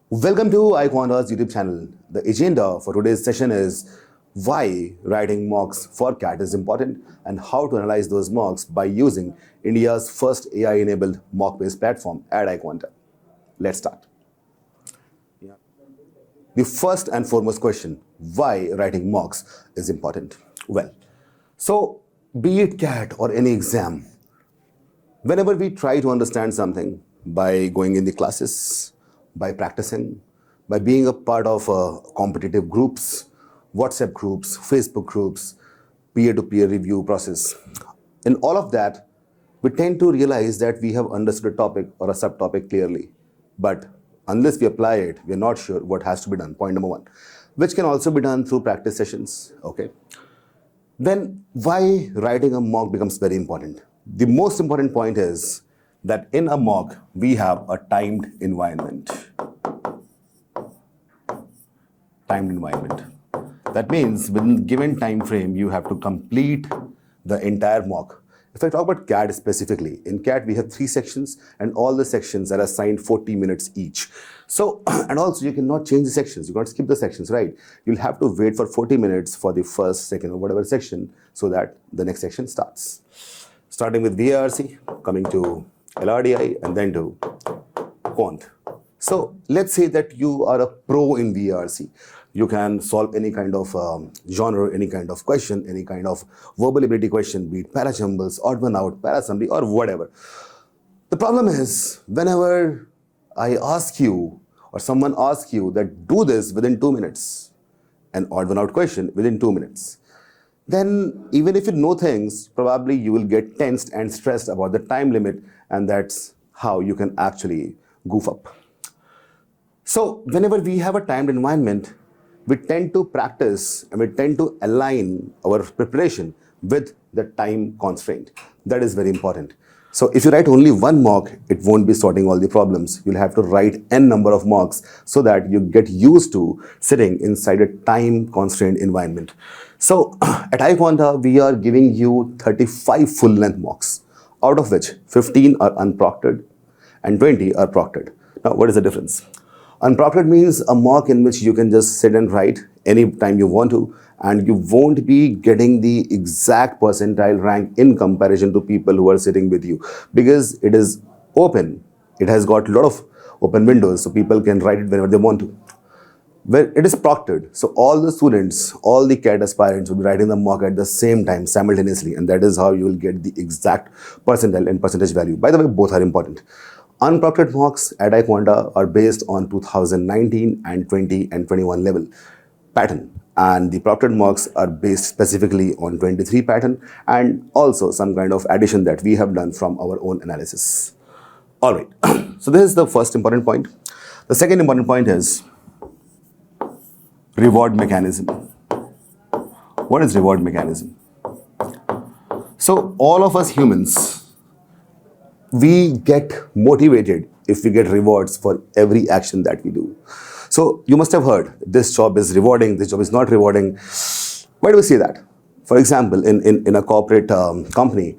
Welcome to iQuanta's YouTube channel. The agenda for today's session is why writing mocks for CAT is important and how to analyze those mocks by using India's first AI-enabled mock-based platform at iQuanta. Let's start. The first and foremost question, why writing mocks is important? Well, so be it CAT or any exam, whenever we try to understand something by going in the classes, by practicing, by being a part of competitive groups, WhatsApp groups, Facebook groups, peer-to-peer review process. In all of that, we tend to realize that we have understood a topic or a subtopic clearly. But unless we apply it, we are not sure what has to be done, point number one, which can also be done through practice sessions, okay? Then why writing a mock becomes very important? The most important point is that in a mock, we have a timed environment. Timed environment. That means within a given time frame, you have to complete the entire mock. If I talk about CAT specifically, in CAT we have 3 sections and all the sections are assigned 40 minutes each. So, and also you cannot change the sections, you can't skip the sections, right? You'll have to wait for 40 minutes for the first, second or whatever section so that the next section starts. Starting with VARC, coming to LRDI and then to Quant. So let's say that you are a pro in VARC. You can solve any kind of genre, any kind of question, any kind of verbal ability question, be it parajumbles, odd one out, parassembly or whatever. The problem is whenever I ask you or someone asks you that do this within 2 minutes, an odd one out question within 2 minutes, then even if you know things, probably you will get tensed and stressed about the time limit, and that's how you can actually goof up. So whenever we have a timed environment, we tend to practice and we tend to align our preparation with the time constraint. That is very important. So if you write only one mock, it won't be sorting all the problems. You'll have to write n number of mocks so that you get used to sitting inside a time constrained environment. So at iQuanta, we are giving you 35 full length mocks, out of which 15 are unproctored and 20 are proctored. Now, what is the difference? Unproctored means a mock in which you can just sit and write any time you want to, and you won't be getting the exact percentile rank in comparison to people who are sitting with you, because it is open. It has got a lot of open windows, so people can write it whenever they want to. Where it is proctored, so all the students, all the CAT aspirants will be writing the mock at the same time simultaneously, and that is how you will get the exact percentile and percentage value. By the way, both are important. Unproctored mocks at iQuanta are based on 2019 and 20 and 21 level pattern, and the proctored mocks are based specifically on 23 pattern and also some kind of addition that we have done from our own analysis. All right, so this is the first important point. The second important point is reward mechanism. What is reward mechanism? So all of us humans, we get motivated if we get rewards for every action that we do. So you must have heard, this job is rewarding, this job is not rewarding. Why do we say that? For example, in a corporate company,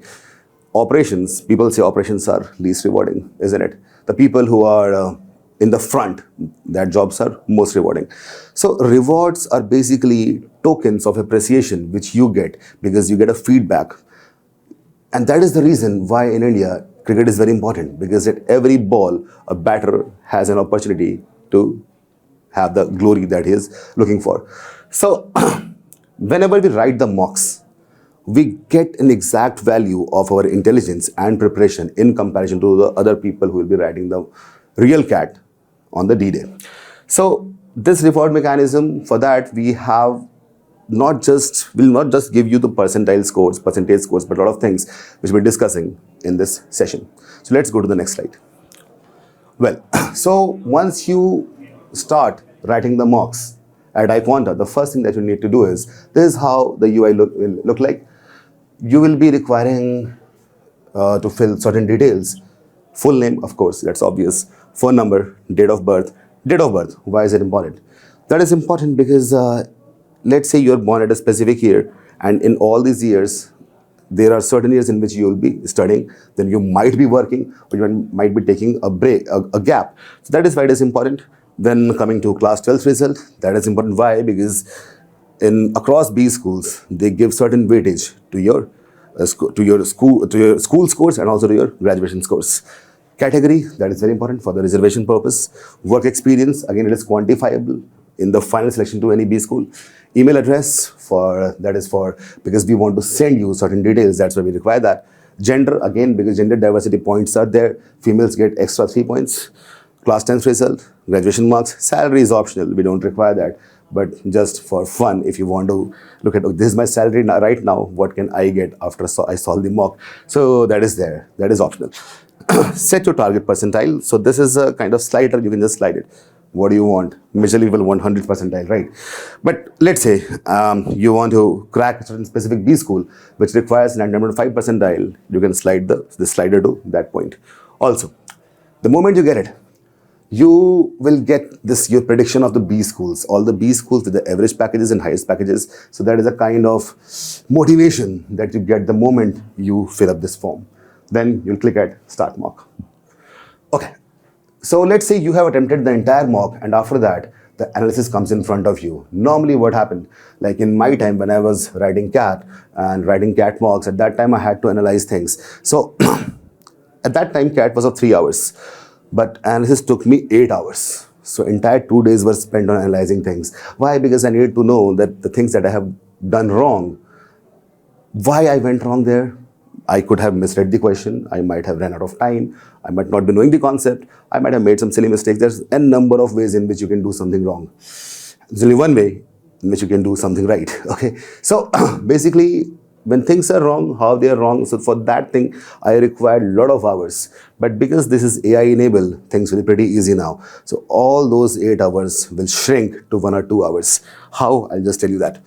operations, people say operations are least rewarding, isn't it? The people who are in the front, their jobs are most rewarding. So rewards are basically tokens of appreciation which you get because you get a feedback. And that is the reason why in India, cricket is very important, because at every ball, a batter has an opportunity to have the glory that he is looking for. So whenever we write the mocks, we get an exact value of our intelligence and preparation in comparison to the other people who will be writing the real CAT on the D-Day. So this reward mechanism, for that we have will not just give you the percentile scores, percentage scores, but a lot of things which we're discussing in this session. So let's go to the next slide. Well, so once you start writing the mocks at iQuanta, the first thing that you need to do is, this is how the UI will look like. You will be requiring to fill certain details. Full name, of course, that's obvious. Phone number, date of birth. Date of birth, why is it important? That is important because let's say you're born at a specific year, and in all these years, there are certain years in which you will be studying, then you might be working, or you might be taking a break, a gap. So that is why it is important. Then coming to class 12th result, that is important. Why? Because across B schools, they give certain weightage to your school scores and also to your graduation scores. Category, that is very important for the reservation purpose. Work experience, again it is quantifiable in the final selection to any B school. Email address, because we want to send you certain details, that's why we require that. Gender, again because gender diversity points are there, females get extra 3 points. Class 10th result, graduation marks. Salary is optional, we don't require that, but just for fun, if you want to look at, this is my salary right now, what can I get after I solve the mock? So that is there, that is optional. Set your target percentile. So this is a kind of slider, you can just slide it. What do you want? Majorly will 100 percentile, right? But let's say you want to crack a certain specific B school, which requires 905 percentile, you can slide the slider to that point. Also, the moment you get it, you will get your prediction of the B schools, all the B schools with the average packages and highest packages. So that is a kind of motivation that you get the moment you fill up this form. Then you'll click at start mock. Okay, so let's say you have attempted the entire mock and after that, the analysis comes in front of you. Normally what happened, like in my time when I was writing CAT and writing CAT mocks, at that time I had to analyze things. So at that time CAT was of 3 hours, but analysis took me 8 hours. So entire 2 days were spent on analyzing things. Why? Because I needed to know that the things that I have done wrong, why I went wrong there. I could have misread the question, I might have run out of time, I might not be knowing the concept, I might have made some silly mistakes. There's a number of ways in which you can do something wrong. There's only one way in which you can do something right, okay? So basically, when things are wrong, how they are wrong, so for that thing, I required a lot of hours. But because this is AI enabled, things will be pretty easy now. So all those 8 hours will shrink to 1 or 2 hours. How? I'll just tell you that.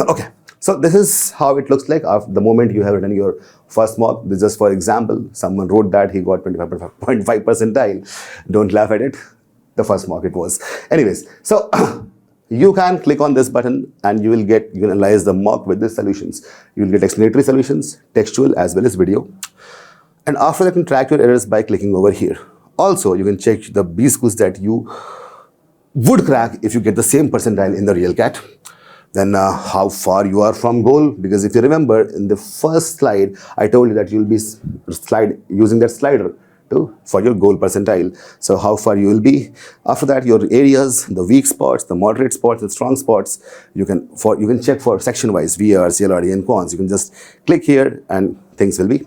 Okay. So this is how it looks like after the moment you have written your first mock. This is just for example, someone wrote that he got 25.5 percentile. Don't laugh at it. The first mock it was. Anyways, so you can click on this button and you will analyze the mock with the solutions. You will get explanatory solutions, textual as well as video. And after that, you can track your errors by clicking over here. Also, you can check the B schools that you would crack if you get the same percentile in the real CAT. Then how far you are from goal, because if you remember in the first slide, I told you that you'll be using that slider for your goal percentile. So how far you will be. After that, your areas, the weak spots, the moderate spots, the strong spots, you can check for section wise, VARC, LRDI and quants. You can just click here and things will be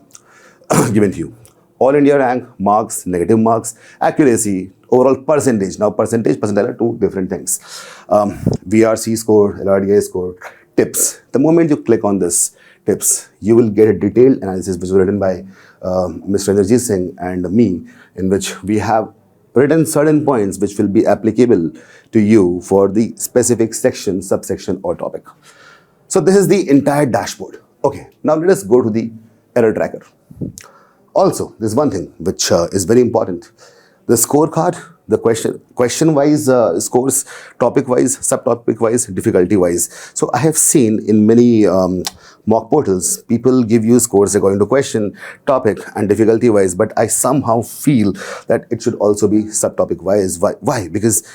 given to you. All India rank, marks, negative marks, accuracy, overall percentage. Now percentage, percentile are two different things. VRC score, LRDI score, tips. The moment you click on this tips, you will get a detailed analysis which was written by Mr. 𝐁𝐚𝐬 and me, in which we have written certain points which will be applicable to you for the specific section, subsection or topic. So this is the entire dashboard. Okay, now let us go to the error tracker. Also, there's one thing which is very important. The scorecard, the question-wise scores, topic-wise, subtopic-wise, difficulty-wise. So I have seen in many mock portals, people give you scores according to question, topic and difficulty-wise, but I somehow feel that it should also be subtopic-wise. Why? Because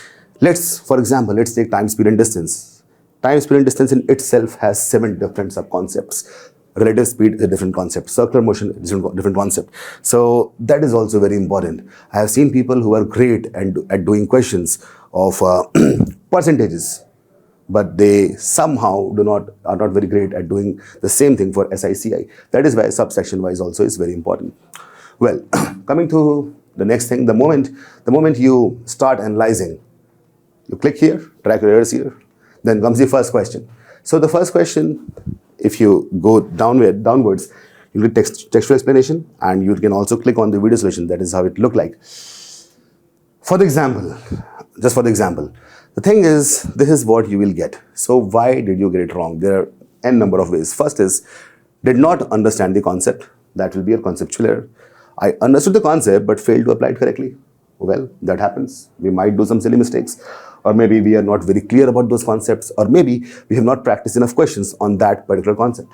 for example, let's take time, speed and distance. Time, speed and distance in itself has 7 different sub-concepts. Relative speed is a different concept. Circular motion is a different concept. So that is also very important. I have seen people who are great at doing questions of percentages, but they somehow are not very great at doing the same thing for SICI. That is why subsection wise also is very important. Well, coming to the next thing, the moment you start analyzing, you click here, track your errors here, then comes the first question. So the first question, if you go downwards, you get textual explanation, and you can also click on the video solution. That is how it looked like. For the example, just for the example, the thing is, this is what you will get. So why did you get it wrong? There are n number of ways. First is, did not understand the concept. That will be a conceptual error. I understood the concept but failed to apply it correctly. Well, that happens. We might do some silly mistakes. Or maybe we are not very clear about those concepts, or maybe we have not practiced enough questions on that particular concept.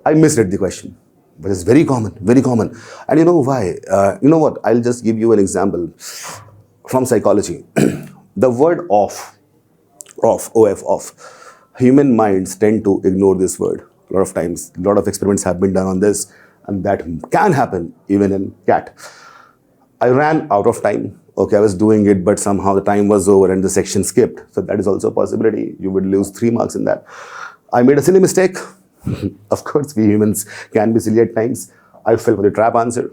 I misread the question, but it's very common, very common. And you know why? You know what? I'll just give you an example from psychology. the word off, human minds tend to ignore this word. A lot of times, a lot of experiments have been done on this, and that can happen even in CAT. I ran out of time. Okay, I was doing it, but somehow the time was over and the section skipped. So that is also a possibility. You would lose 3 marks in that. I made a silly mistake. Of course, we humans can be silly at times. I fell for the trap answer.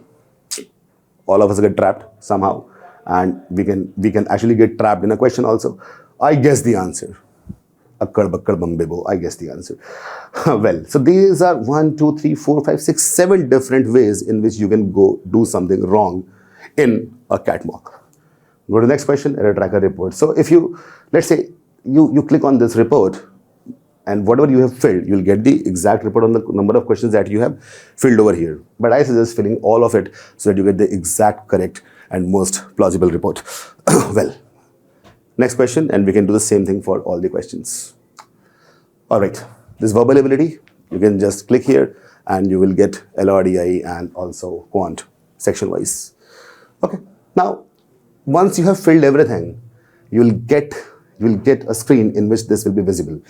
All of us get trapped somehow, and we can actually get trapped in a question also. I guess the answer. Akkad bakkad bambebo. I guess the answer. Well, so these are 1, 2, 3, 4, 5, 6, 7 different ways in which you can go do something wrong in a CAT mock. Go to the next question, error tracker report. So if you, let's say, you click on this report, and whatever you have filled, you'll get the exact report on the number of questions that you have filled over here. But I suggest filling all of it so that you get the exact, correct, and most plausible report. Well, next question, and we can do the same thing for all the questions. All right, this verbal ability, you can just click here, and you will get LRDI and also quant section-wise. Okay, now, once you have filled everything, you will get a screen in which this will be visible.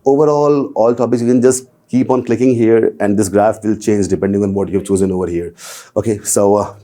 Overall, all topics, you can just keep on clicking here, and this graph will change depending on what you've chosen over here. Okay, so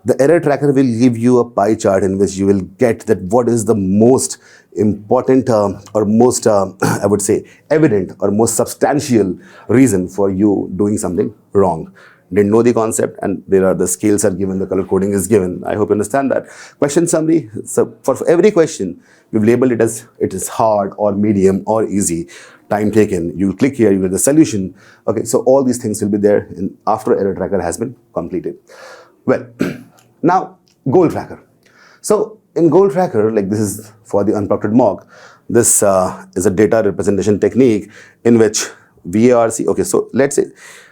the error tracker will give you a pie chart in which you will get that what is the most important or most, I would say, evident or most substantial reason for you doing something wrong. Didn't know the concept, and there are the scales are given, the color coding is given. I hope you understand that. Question summary. So for every question, we've labeled it as it is hard or medium or easy. Time taken. You click here, you get the solution. Okay, so all these things will be there after error tracker has been completed. Well, now goal tracker. So in goal tracker, like this is for the unproctored mock. This is a data representation technique in which VARC. Okay, so let's say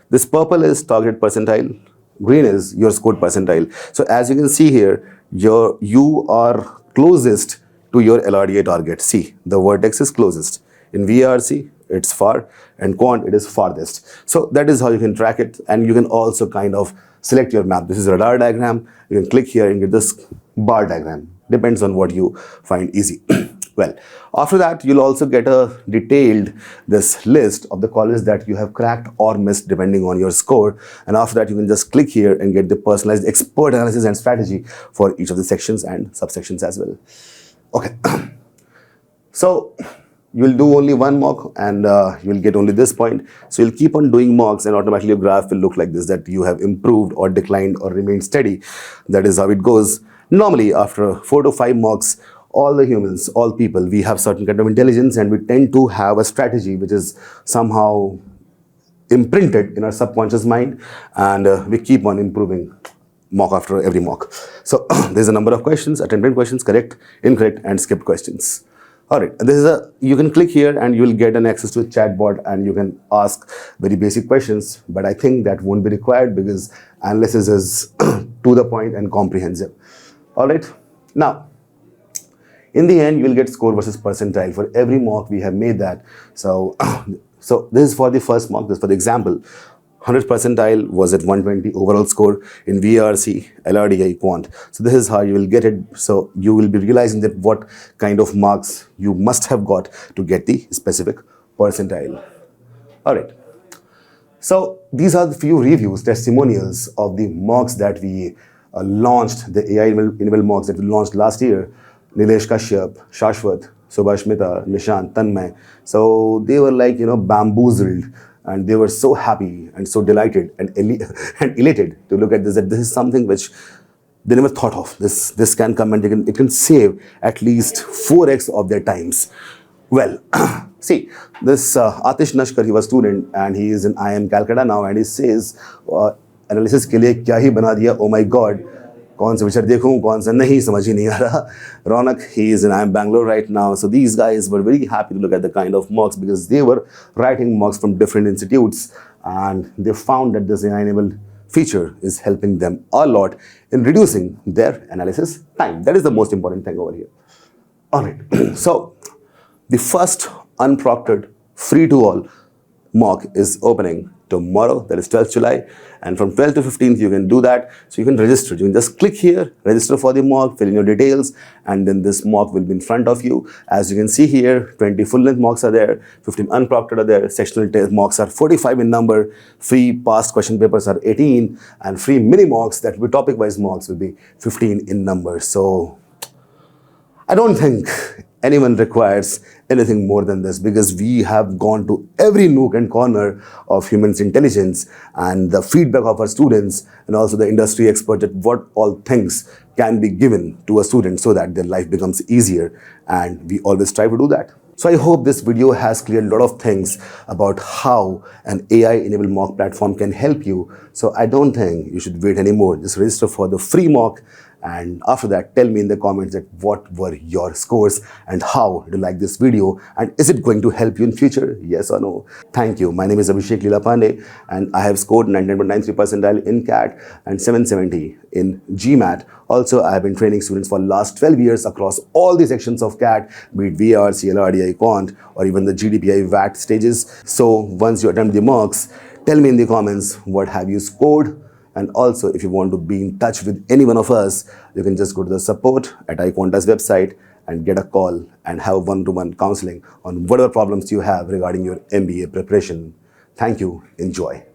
this purple is target percentile, green is your scored percentile. So as you can see here, you are closest to your LRDI target. See, the vertex is closest. In VARC, it's far, and quant, it is farthest. So that is how you can track it, and you can also kind of select your map. This is a radar diagram. You can click here and get this bar diagram. Depends on what you find easy. Well, after that, you'll also get a detailed this list of the colleges that you have cracked or missed depending on your score. And after that, you can just click here and get the personalized expert analysis and strategy for each of the sections and subsections as well. Okay. So you'll do only one mock, and you'll get only this point. So you'll keep on doing mocks, and automatically your graph will look like this, that you have improved or declined or remained steady. That is how it goes. Normally, after 4 to 5 mocks, all the humans, all people, we have certain kind of intelligence, and we tend to have a strategy which is somehow imprinted in our subconscious mind, and we keep on improving mock after every mock. So there's a number of questions, attempted questions, correct, incorrect, and skipped questions. All right, this is you can click here and you will get an access to a chatbot, and you can ask very basic questions, but I think that won't be required because analysis is to the point and comprehensive. All right, now, in the end, you will get score versus percentile. For every mock, we have made that. So this is for the first mock, this is for the example. 100th percentile was at 120 overall score in VARC, LRDI, quant. So this is how you will get it. So you will be realizing that what kind of marks you must have got to get the specific percentile. All right. So these are the few reviews, testimonials of the mocks that we launched, the AI-enabled mocks that we launched last year. Nilesh Kashyap, Shashwat, Subhashmita, Nishant, Tanmay. So they were like, bamboozled, and they were so happy and so delighted and elated to look at this, that this is something which they never thought of. This can come and it can save at least 4x of their times. Well, see, this Atish Nashkar, he was a student, and he is in IIM Calcutta now, and he says, analysis के लिए क्या ही बना दिया, oh my god, कौन सा विचार देखूं, कौन सा नहीं, समझ ही नहीं आ रहा. Ronak, he is in IIM Bangalore right now. So these guys were very happy to look at the kind of mocks because they were writing mocks from different institutes, and they found that this AI-enabled feature is helping them a lot in reducing their analysis time. That is the most important thing over here. All right. So the first unproctored free-to-all mock is opening tomorrow, that is 12th July. And from 12th to 15th, you can do that. So you can register. You can just click here, register for the mock, fill in your details, and then this mock will be in front of you. As you can see here, 20 full-length mocks are there, 15 unproctored are there, sectional test mocks are 45 in number, free past question papers are 18, and free mini mocks, that will be topic-wise mocks, will be 15 in number. So I don't think anyone requires anything more than this, because we have gone to every nook and corner of humans intelligence and the feedback of our students and also the industry experts at what all things can be given to a student so that their life becomes easier, and we always strive to do that. So I hope this video has cleared a lot of things about how an AI-enabled mock platform can help you. So I don't think you should wait anymore. Just register for the free mock, and after that, tell me in the comments that what were your scores and how do you like this video, and is it going to help you in future, yes or no. Thank you. My name is Abhishek Leela Pandey, and I have scored 99.93 percentile in CAT and 770 in GMAT. Also, I have been training students for last 12 years across all the sections of CAT, be it VARC, LRDI, quant, or even the GDPI VAT stages. So once you attempt the mocks, tell me in the comments what have you scored. And also, if you want to be in touch with any one of us, you can just go to the support at iQuanta's website and get a call and have one-to-one counseling on whatever problems you have regarding your MBA preparation. Thank you. Enjoy.